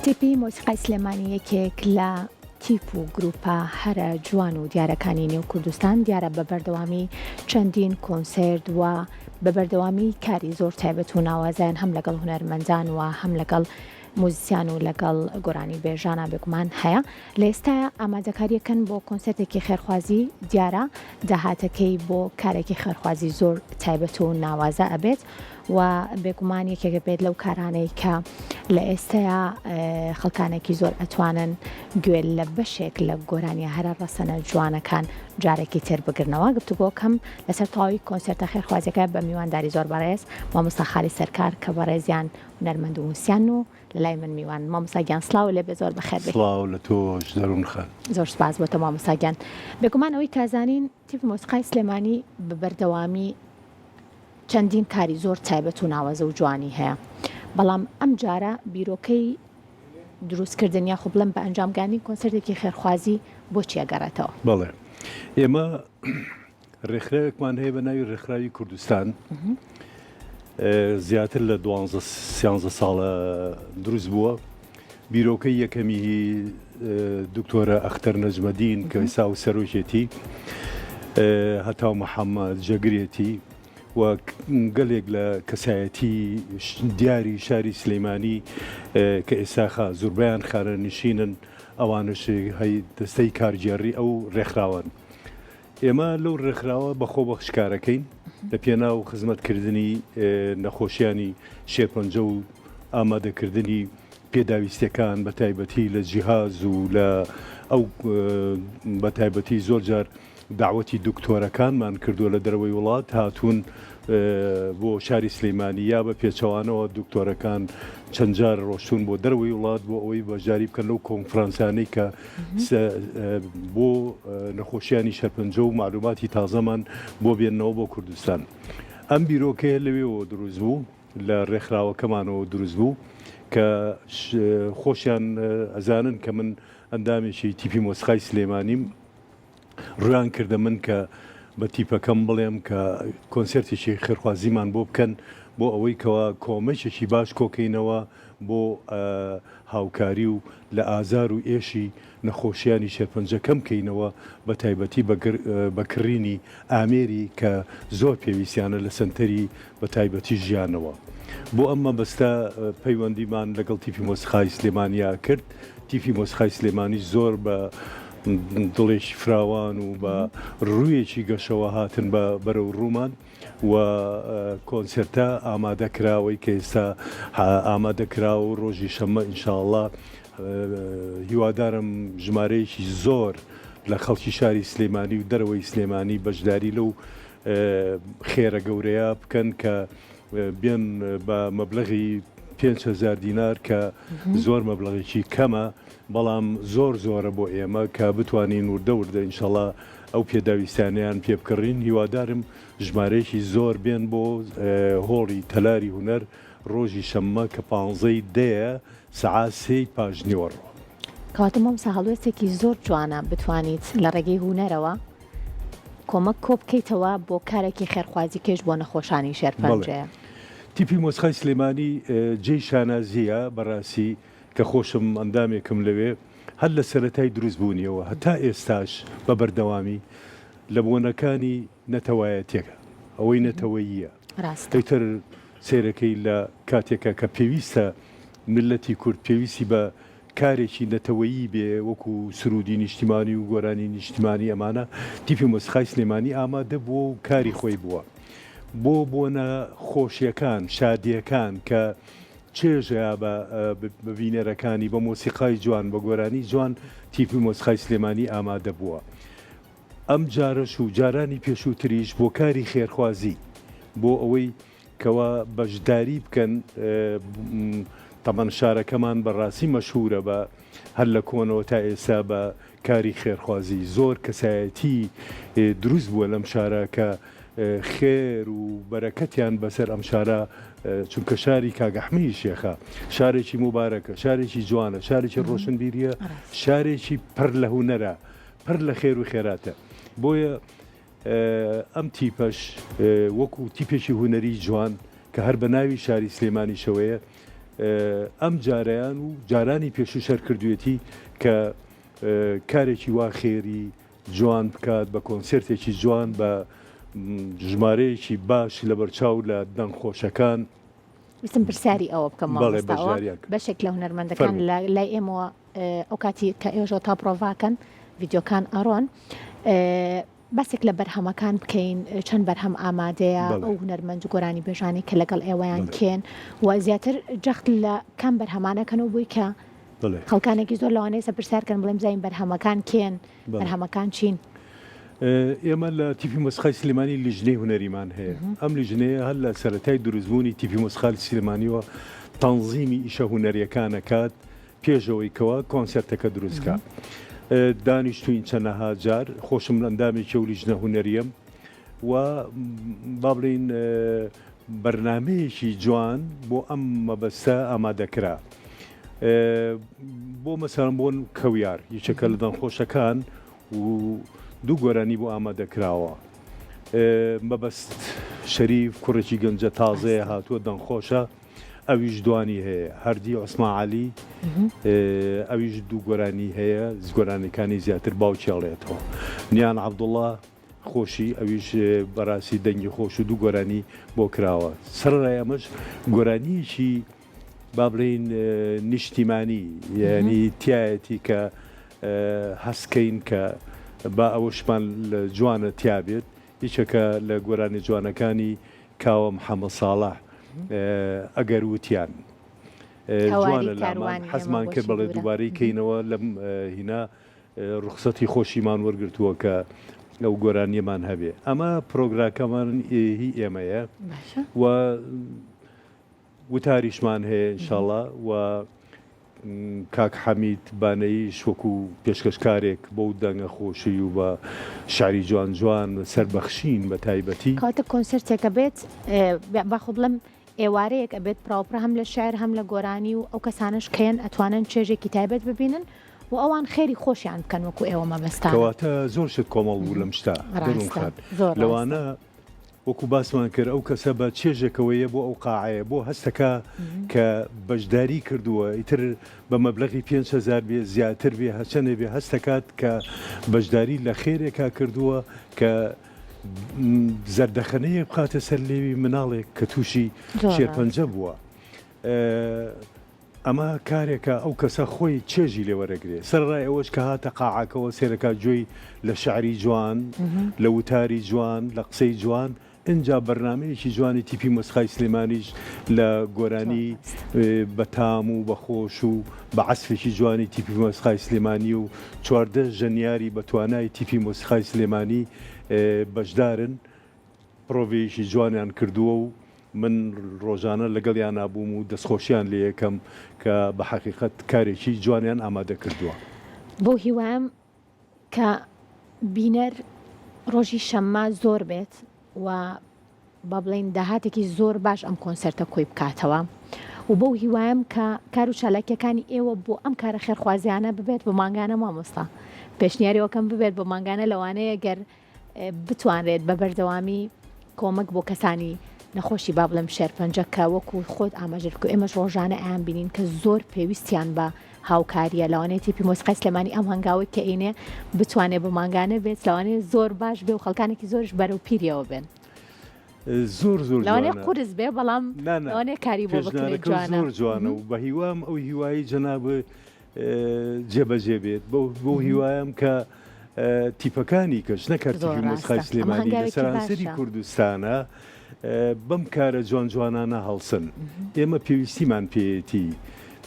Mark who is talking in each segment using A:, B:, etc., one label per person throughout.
A: تیپی مۆسیقای سلێمانی یەکێک لە تیپ و گروپە هەرە جوان و دیارەکانی نێو کوردستان دیارە بە بەردەوامی چەندین کۆنسێرت و بە بەردەوامی کاری زۆر تایبەت و ناوازیان هەم لەگەڵ هونەرمەندان و هەم لەگەڵ موزیسیان و لەگەڵ گۆرانی بێژانە بێگومان هەیە. لە ئێستا ئامادەکاریەکەن بۆ کۆنسێرتێکی خێرخوازی دیارە داهاتەکەی بۆ کارێکی خێرخوازی زۆر تایبەت و ناوازە ئەبێت و بێگومان یەکێکە بێت لەو کارانەی کە لە ئێستایا خەڵکانێکی زۆر ئەتوانن گوێ لە بەشێک لە گۆرانی هەرە ڕەسەنە جوانەکان جارێکی تر بگرنەوە. گفتوگۆکەم لەسەر تەواوی کۆنسێرتە خێرخوازیەکە بە میوانداری زۆر بەڕێز مامۆستا خالی سەرکار کە بەڕێزیان هونەرمەند و موسیقیان و لەلای من میوان. مامۆستا گیان سڵاو لێ بێ زۆر بەخێر بێت.
B: سڵاو لە تۆش دەروون خان.
A: زۆر سپاس بۆتە مامۆستا گیان. بێگومان ئەوەی کازانین تیپ مۆسیقای سلێمانی بە بەردەوامی چەندین کاری زۆر تایبەت و ناوازە و جوانی هەیە، بەڵام ئەم جارە بیرۆکەی دروستکردن یاخۆ بڵێم بە ئەنجامگانی کۆنسێرتێکی خێرخوازی بۆچی ئەگەڕێتەوە؟
B: بەڵێ ئێمە ڕێکخراوێکمان هەیە بە ناوی ڕێکخراوی کوردستان زیاتر لە 12 ساڵە دروست بووە. بیرۆکەی یەکەمی دکتۆرە ئەختەر نەجمەدین کە ئێستا و سەرۆکێتی هەتاو محەممەد جەگرێتی و گەلێک لە کەسایەتی دیاری شاری سلەیمانی کە ئێساخا زوربیان خانە نشینن ئەوانش دەستەی کارگێڕی ئەو ڕێکخراوان. ئێمە لەو ڕێکخراوە بەخۆ بەخشکارەکەین لە پێناو خزمەتکردنی نەخۆشیانی شێرپەنجە و ئامادەکردنی پێداویستەکان بە تایبەتی لە جیهاز و لە ئەو بە تایبەتی زۆر جار داوەتی دکتۆرەکانمان کردووە لە دەرەوەی وڵات هاتوون بۆ شاری سلەیمانی یا بە پێچەوانەوە دکتۆرەکان چەند جار ڕۆشتون بۆ دەرەوەی وڵات بۆ ئەوەی بەشداری بکەن لەو کۆنفرانسانەی کە بۆ نەخۆشیانی شەرپەنجە و معلوماتی تازەمان بۆ بێننەوە بۆ کوردستان. ئەم بیرۆکەیە لەوێەوە دروست بوو لە ڕێکخراوەکەمانەوە دروست بوو کە خۆشیان ئەزانن کە من ئەندامێکی تیپی مۆسیقای سلێمانیم ڕویان کردە من کە بە تیپەکەم بڵێم کە کۆنسێرتێکی خێرخوازیمان بۆ بکەن بۆ ئەوەی کەوا کۆمەچێکی باش کۆکەینەوە بۆ هاوکاری و لە ئازار و ئێشی نەخۆشیانی شێرپەنجەکەم بکەینەوە بە تایبەتی بەکڕینی ئامێری کە زۆر پێویستیانە لە سنتەری بە تایبەتی ژیانەوە. بۆ ئەمە بەستە پەیوەندیمان لەگەڵ تیپی مۆسیقای سلێمانیا کرد. تیپی مۆسیقای سلێمانی زۆر بە دڵێکی فراوان و بە ڕوویەکی گەشەوە هاتن بە بەرەو ڕوومان و کۆنسێرتە ئامادەکراوەی کە ئێستا ئامادەکراوە و ڕۆژی شەممە ئینشاءڵڵا هیوادارم ژمارەیەکی زۆر لە خەڵکی شاری سلێمانی و دەرەوەی سلێمانی بەشداری لەو خێرە گەورەیە بکەن کە بێن بە مەبلەغی 5,000 دینار کە زۆر مەبلەغێکی کەمە، بەڵام زۆر زۆرە بۆ ئێمە کە بتوانین وردە ئینشاءڵڵا ئەو پێداویستانیان پێ بکڕین. هیوادارم ژمارەیەکی زۆر بێن بۆ هۆڵی تەلاری هونەر ڕۆژی شەممە کە 15 دەیە سەعات 3 پاژنیوەڕۆ.
A: کەواتە مامۆستا هەڵوێستێکی زۆر جوانە بتوانیت لە ڕێگەی هونەرەوە کۆمەک کۆ بکەیتەوە بۆ کارێکی خێرخوازی کێش بۆ نەخۆشانی شێرپەنجەیە.
B: تیپی مۆسیقای سلێمانی جێی شانازیە بەڕاستی کە خۆشم ئەندامێکم لەوێ هەر لە سەرەتای دروست بوونیەوە هەتا ئێستاش بە بەردەوامی لە بۆنەکانی نەتەوایەتێکە ئەوەی نەتەوەییە دەیتر سێرەکەی لە کاتێکە کە پێویستە ملەتی کورد پێویستی بە کارێکی نەتەوەیی بێ وەکو سرودی نیشتیمانی و گۆرانی نیشتیمانی ئەمانە تیپی مۆسیقای سلێمانی ئامادە بووە و کاری خۆی بووە بۆ بۆنە خۆشیەکان شادیەکان کە چێژە بە ڤینەرەکانی بە مۆسیقای جوان بە گۆرانی جوان تیپی مۆسیقای سلێمانی ئامادە بووە. ئەم جارەش و جارانی پێشووتریش بۆ کاری خێرخوازی بۆ ئەوەی کەوا بەشداری بکەن تەمەن شارەکەمان بەڕاستی مەشهورە بە هەر لە کۆنەوە تا ئێستا بە کاری خێرخوازی زۆر کەسایەتی دروست بووە لەم شارە کە خێر و بەرەکەتیان بەسەر ئەم شارە چونکە شاری کاگەحمی شێخە شارێکی مبارەکە شارێکی جوانە شارێکی ڕۆشنبیریە شارێکی پڕ لە هونەرە پڕ لە خێر و خێراتە. بۆیە ئەم تیپەش وەکو تیپێکی هونەری جوان کە هەر بە ناوی شاری سلێمانی شەوەیە ئەم جارەیان و جارانی پێش و شەر کردوێتی کە کارێکی وا خێری جوان بکات بە کۆنسرتێکی جوان بە ژمارەیەکی باش لە بەرچاو لە دەنگخۆشەکان
A: ویستم پرسیاری ئەوە بکەم مامۆستاوە بەشێک لە هونەرمەندەکان لای ئێمەوە ئەو کاتی کە ئێژۆ تا پرۆڤاکەن ڤیدیۆکان ئەڕۆن بەسێک لە بەرهەمەکان بکەین چەند بەرهەم ئامادەیە ئەو هونەرمەند و گۆرانی بێژانی کە لەگەڵ ئێوەیان کێن و زیاتر جەخت لە کام بەرهەمانەکەنەوە بووی کە خەڵکانێکی زۆر لەوانەیە سەپرسیارکەن بڵێم زین بەرهەمەکان کێن بەرهەمەکان چین
B: ئێمە لە تیپی مۆسیقای سلێمانی لیژنەی هونەریمان هەیە ئەم لیژنەیە هەر لە سەرەتای دروستبوونی تیپی مۆسیقای سلێمانیەوە تەنزیمی ئیشە هونەریەکانە کات پێشەوەی کەوە کۆنسەرتەکە دروستکە دانیشتوین چەندەها جار خۆشم ئەندامێکی ئەو لیژنە هونەریەم و با بڵین بەرنامەیەکی جوان بۆ ئەم مەبەستە ئامادەکرا بۆ مەسەڵەن بۆن کەویار یەکێکە لە دەنگخۆشەکان و دوو گۆرانی بۆ ئامادەکراوە مەبەست شەریف کوڕێکی گەنجە تازەیە هاتووە دەنگخۆشە ئەویش دوانی هەیە هەردی عوسمان عەلی ئەویش دوو گۆرانی هەیە گۆرانەکانی زیاتر باوکی هەڵێتەوە نیان عەبدوڵڵا خۆشی ئەویش بەڕاستی دەنگی خۆش و دوو گۆرانی بۆ کراوە سەرڕای ئەمەش گۆرانیەکی با بڵین نیشتیمانی یعنی تایەتی کە هەستکەین کە با ئەوەشمان جوانە تیابێت هیچەکە لە گۆرانی جوانەکانی کاوە محەممەد ساڵح ئەگەر وتیان جوانە لامان حەزمان کرد بەڵێ دووبارەی کەینەوە لەم هینا ڕوخسەتی خۆشیمان وەرگرتووە کە ئەو گۆرانیەمان هەبێ ئەمە پرۆگراکەمان هی ئێمەیە و وتاریشمان هەیە ئینشاڵڵا و کاک حەمید بانەیش وەکو پێشکەشکارێک بۆ دەنگە خۆشی و بە شعری جوان جوان سەربەخشین بە تایبەتی
A: کاتە کۆنسرتێکە بێت باخۆ بڵم ئێوارەیەک ئەبێت پراوپڕ هەم لە شاعر هەم لە گۆرانی و ئەو کەسانش کەیان ئەتوانن چێژێکی تایبەت ببینن و ئەوان خێری خۆشیان بکەن وەکو ئێوە مەبەستان
B: کەواتە زۆر شت کۆمەڵ بوو لەم شتا لەوانە وەکو باسمان کرد ئەو کەسە بە چێژێکەوەیە بۆ ئەو قاعەیە بۆ هەستەکە کە بەشداری کردووە ئیتر بە مەبلغی 5,000 بێ زیاتر بێ هەچەنێ بێ هەستەکات کە بەشداری لە خێرێکا کردووە کە زەردەخەنەیە بخاتە سەر لێوی مناڵێک کە تووشی شێرپەنجە بووە ئەمە کارێکە ئەو کەسە خۆی چێژی لێوەرەگرێ سەرڕای ئەوەش کە هاتە قاعەکەەوە سێرەکە گوێی لە شعری جوان لە وتاری جوان لە قسەی جوان اینجا بەرنمەیەکی جوانی تیپی مۆسیقای سلێمانیش لە گۆرانی بەتام و بەخۆش و بە عەسفێکی جوانی تیپی مۆسیقای سلێمانی و 14 ژەنیاری بە توانای تیپی مۆسیقای سلێمانی بەشدارن پرۆڤەیەکی جوانیان کردووە و من ڕۆژانە لەگەڵیان نابووم و دەستخۆشیان لێ یەکەم کە بە حەقیقەت کارێکی جوانیان ئامادە کردووە
A: بۆ هیوام کە بینەر ڕۆژی شەممە زۆر بێت و با بڵین داهاتێکی زۆر باش ئەم کۆنسەرتە کۆی بکاتەوە و بۆ هیوایم کە کار و چالاکیەکانی ئێوە بۆ ئەم کارە خێرخوازیانە ببێت بە ماگانە مامۆستا پێشنیاریەوەکەم ببێت بە ماگانە لەوانەیە گەر بتوانرێت بە بەردەوامی کۆمەک بۆ کەسانی نەخۆشی با بڵێم شێرپەنجە کە وەکو خۆت ئاماژەرکو ئێمەش ڕۆژانە ئەیان بینین کە زۆر پێویستیان بە هاوکاریە لەوانەیە تیپی مۆسیقای سلێمانی ئەم هەنگاوی کە ئینێ بتوانێت بە ماگانە بێت لەوانەیە زۆر باش بێ و خەڵکانێکی زۆرش بەرەو پیرەوە بێن
B: زۆر زۆر
A: لەوانەیە قورس بێ بەڵام لەوانەیە کاری بۆ بکرێت
B: زۆر جوانە و بە هیوام ئەو هیوایی جەناب جێبەجێ بێت بۆ هیوایم کە تیپەکانی کەش نەکرد تیپی مۆسیقای سلێمانی لە سەرانسەری کوردستانە بەم کارە جوان جوانانە هەڵسن ئێمە پێویستیمان پێیەتی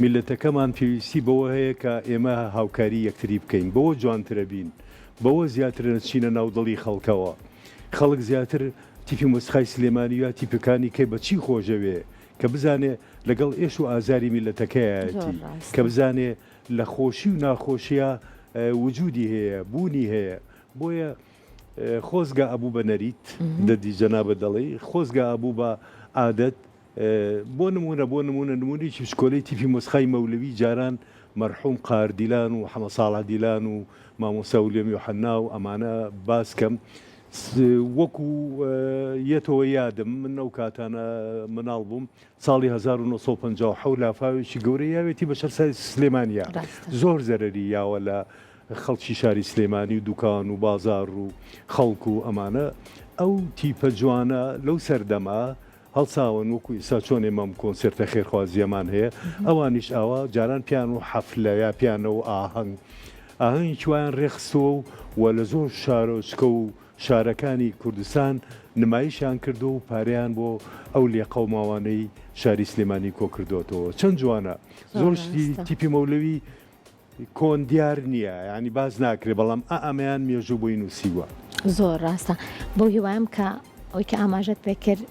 B: میلەتەکەمان پێویستی بەوە هەیە کە ئێمە هاوکاری یەکتری بکەین بەوە جوانترە بین بەوە زیاتر نەچینە ناودڵی خەڵکەوە خەڵک زیاتر تیپی مۆسیقای سلێمانی یا تیپەکانی کەی بەچی خۆشەوێ کە بزانێ لەگەڵ ئێش و ئازاری میلەتەکەیەتی کە بزانێ لە خۆشی و ناخۆشیە وجودی هەیە بوونی هەیە بۆیە خۆزگا ئەبوو بە نەریت دەدی جەنابە دەڵێ خۆزگا ئەبوو بە عادەت بۆ نمونە نمونێکی پشکۆلەی تیپی مۆسیقای مەولەوی جاران مەرحوم قاردیلان و حەمە ساڵح دیلان و مامۆستا ولیەم یوحەنا و ئەمانە باسکەم وەکو یەتەوە یادم من ئەو کاتانە مناڵ بووم ساڵی 1950 لافاوێکی گەورەی یاوێتی بە شەرسای سلێمانیا زۆر زەرەری یاوە لە خەڵکی شاری سلێمانی و دوکان و بازار و خەڵک و ئەمانە ئەو تیپە جوانە لەو سەردەما هەڵساون وەکو ئێستا چۆن ئێمەم کۆنسرتە خێرخوازیەمان هەیە ئەوانیش ئاوا جاران پیان و حەفلە یا پیانە و ئاهەنگی وایان ڕێخستەوە و لە زۆر شارۆچکە و شارەکانی کوردستان نمایشیان کردو و پاریان بۆ ئەو لێقەوماوانەی شاری سلێمانی کۆ کردوەوە چەند جوانە زۆرشتی تیپی مەولەوی کۆن دیار نییە ینی باز ناکرێت بەڵام ئەمەیان مێژوو بۆی نووسیوە
A: زۆر ڕاستە بۆ هیوایم کە ئەوی کە ئاماژەت پێکرد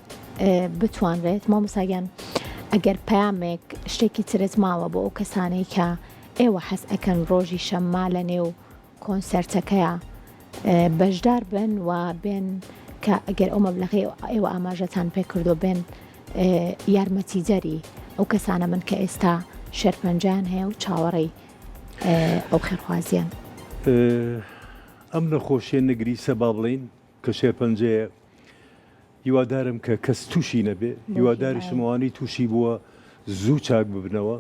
A: بتوانرێت مامۆساگیان ئەگەر پامێک شتێکی ترت ماوە بۆ ئەو کەسانەی کە ئێوە حەز ئەکەن ڕۆژی شەمما لە نێو کۆنسەرتەکەیە بەشدار بن و بێن کە ئەگەر ئەو مەبلەغی ئێوە ئاماژەتان پێکردو بێن یارمەتیجەری ئەو کەسانە من کە ئێستا شێرپەنجیان هەیە و چاوەڕێی ئەو خێرخوازیان
B: ئەم نەخۆشیە نەگریسە با بڵین کە شێرپەنجەیە هیوادارم کە کەس تووشی نەبێ هیواداری شمەوانی تووشی بووە زوو چاک ببنەوە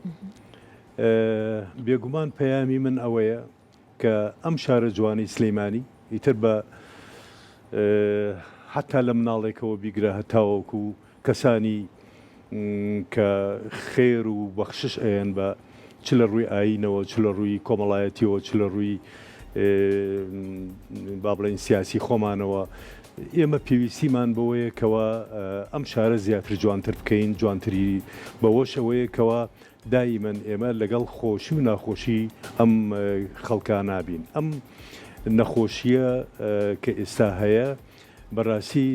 B: بێگومان پەیامی من ئەوەیە کە ئەم شارە جوانی سلەیمانی ئیتر بە حتا لە مناڵێکەوە بیگرە هەتاوەکو کەسانی کە خێر و بەخشش ئەیەن بە چ لە ڕووی ئاینەوە چ لە ڕووی کۆمەڵایەتیەوە چ لە ڕووی با بڵێن سیاسی خۆمانەوە ئێمە پێویستیمان بەوەیە کەوە ئەم شارە زیاتر جوانتر بکەین جوانتری بەوەش ئەوەیە کەوە دایمەن ئێمە لەگەڵ خۆشی و ناخۆشی ئەم خەڵکان نابین ئەم نەخۆشیە کە ئێستا هەیە بەڕاستی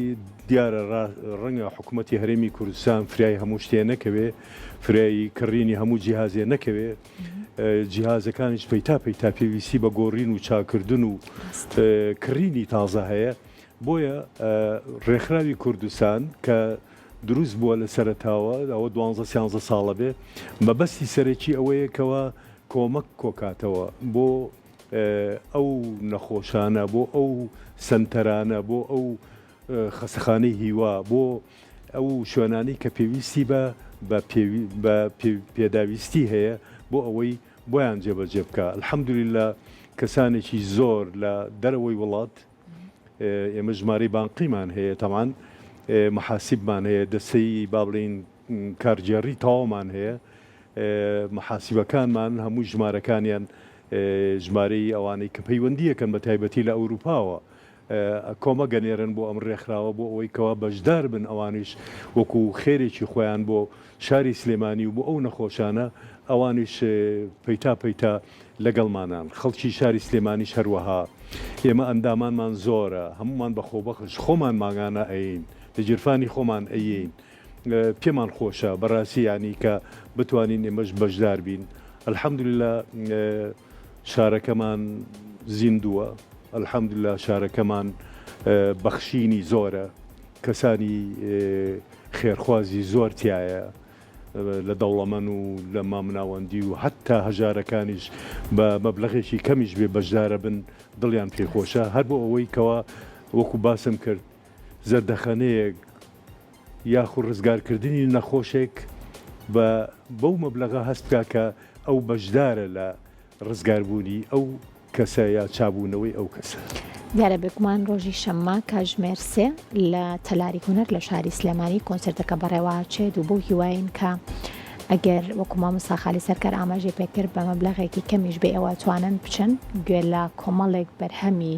B: دیارە ڕەنگە حکوومەتی هەرێمی کوردستان فریای هەموو شتێ نەکەوێ فریایی کڕینی هەموو جیهازێ نەکەوێ جیهازەکانیش پەیتا پێویستی بە گۆڕین و چاکردن و کڕینی تازە هەیە بۆیە ڕێکخراوی کوردستان کە دروست بووە لە سەرەتاوە ئەوە 12 ساڵە بێ مەبەستی سەرەکی ئەوەیە کەوە کۆمەک کۆکاتەوە بۆ ئەو نەخۆشانە بۆ ئەو سنتەرانە بۆ ئەو خەسەخانەی هیوا بۆ ئەو شوێنانی کە پێویستی بە پێداویستی هەیە بۆ ئەوەی بۆیان جێبەجێ بکە الحەمدولیلا کەسانێکی زۆر لە دەرەوەی وڵات ئێمە ژمارەی بانقیمان هەیە تەمان محاسیبمان هەیە دەستەی با بڵین کارجێڕی تاوامان هەیە محاسیبەکانمان هەموو ژمارەکانیان ژمارەی ئەوانەی کە پەیوەندیەکەن بە تایبەتی لە ئەوروپاوە کۆمە گەنێرن بۆ ئەم ڕێکخراوە بۆ ئەوەی کەوا بەشدار بن ئەوانیش وەکو خێرێکی خۆیان بۆ شاری سلێمانی و بۆ ئەو نەخۆشانە ئەوانیش پەیتا لەگەڵمانان خەڵکی شاری سلێمانیش هەروەها ئێمە ئەندامانمان زۆرە هەمومان بە خۆبەخش خۆمان ماگانە ئەین لە جیرفانی خۆمان ئەیین پێمان خۆشە بەڕاستی ینی کە بتوانین ئێمەش بەشدار بین الحەمدوللا شارەکەمان زیندووە الحەمدوللا شارەکەمان بەخشینی زۆرە کەسانی خێرخوازی زۆر تایە لە دەوڵەمەند و لە مامناوەندی و حتا هەژارەکانیش بە مەبلەغێکی کەمیش بێ بەشدارە بن دڵیان پێخۆشە هەر بۆ ئەوەی کەوا وەکو باسم کرد زەردەخەنەیەک یاخو ڕزگارکردنی نەخۆشێک بەو مەبلەغە هەست بکە کە ئەو بەشدارە لە ڕزگاربوونی ئەو کەسە یا چابوونەوەی ئەو کەسە
A: دیارە بگومان ڕۆژی شەمما کاژمێر 3 لە تەلاری هونەر لە شاری سلێمانی کۆنسرتەکە بەڕێواچێت و بۆ هیواین کە ئەگەر وەکو مامۆستا خالی سەرکار ئاماژەی پێکرد بە مەبلەغێکی کەمیش بێ ئێوە توانن بچن گوێ لە کۆمەڵێک بەرهەمی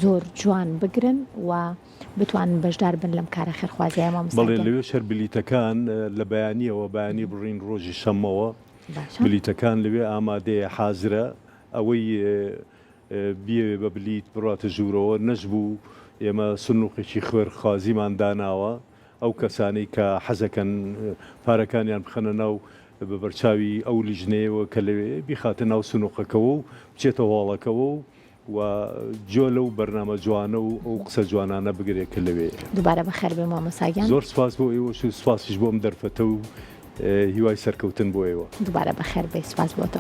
A: زۆر جوان بگرن و بتوانن بەشدار بن لەم کارە خێرخوازیە مامۆستا
B: بەڵێ لەوێ شەر بلیتەکان لە بەیانیەوە بەیانی بڕین ڕۆژی شەمەوە بلیتەکان لەوێ ئامادەیە حازرە ئەوەی بیێ بە بلیت بڕاتە ژوورەوە نەژبوو ئێمە سنووقێکی خوێرخوازیمان داناوە ئەو کەسانی کە حەزەکەن پارەکانیان بخەنە ناو بە بەرچاوی ئەو لیژنەیەوە کە لەوێ بیخاتە ناو سنووقەکەەوە و بچێتە هۆڵەکەەوە و جۆ لەو بەرنامە جوانە و ئەو قسە جوانانە بگرێت کە لەوێ
A: دووبارە بەخێر بێ مامۆساگیان
B: زۆر سپاس بۆ ئێوەش و سپاسیش بۆم دەرفەتە و هیوای سەرکەوتن بۆ ئێوە
A: دووبارە بەخێر بێ سپاس بۆ تۆ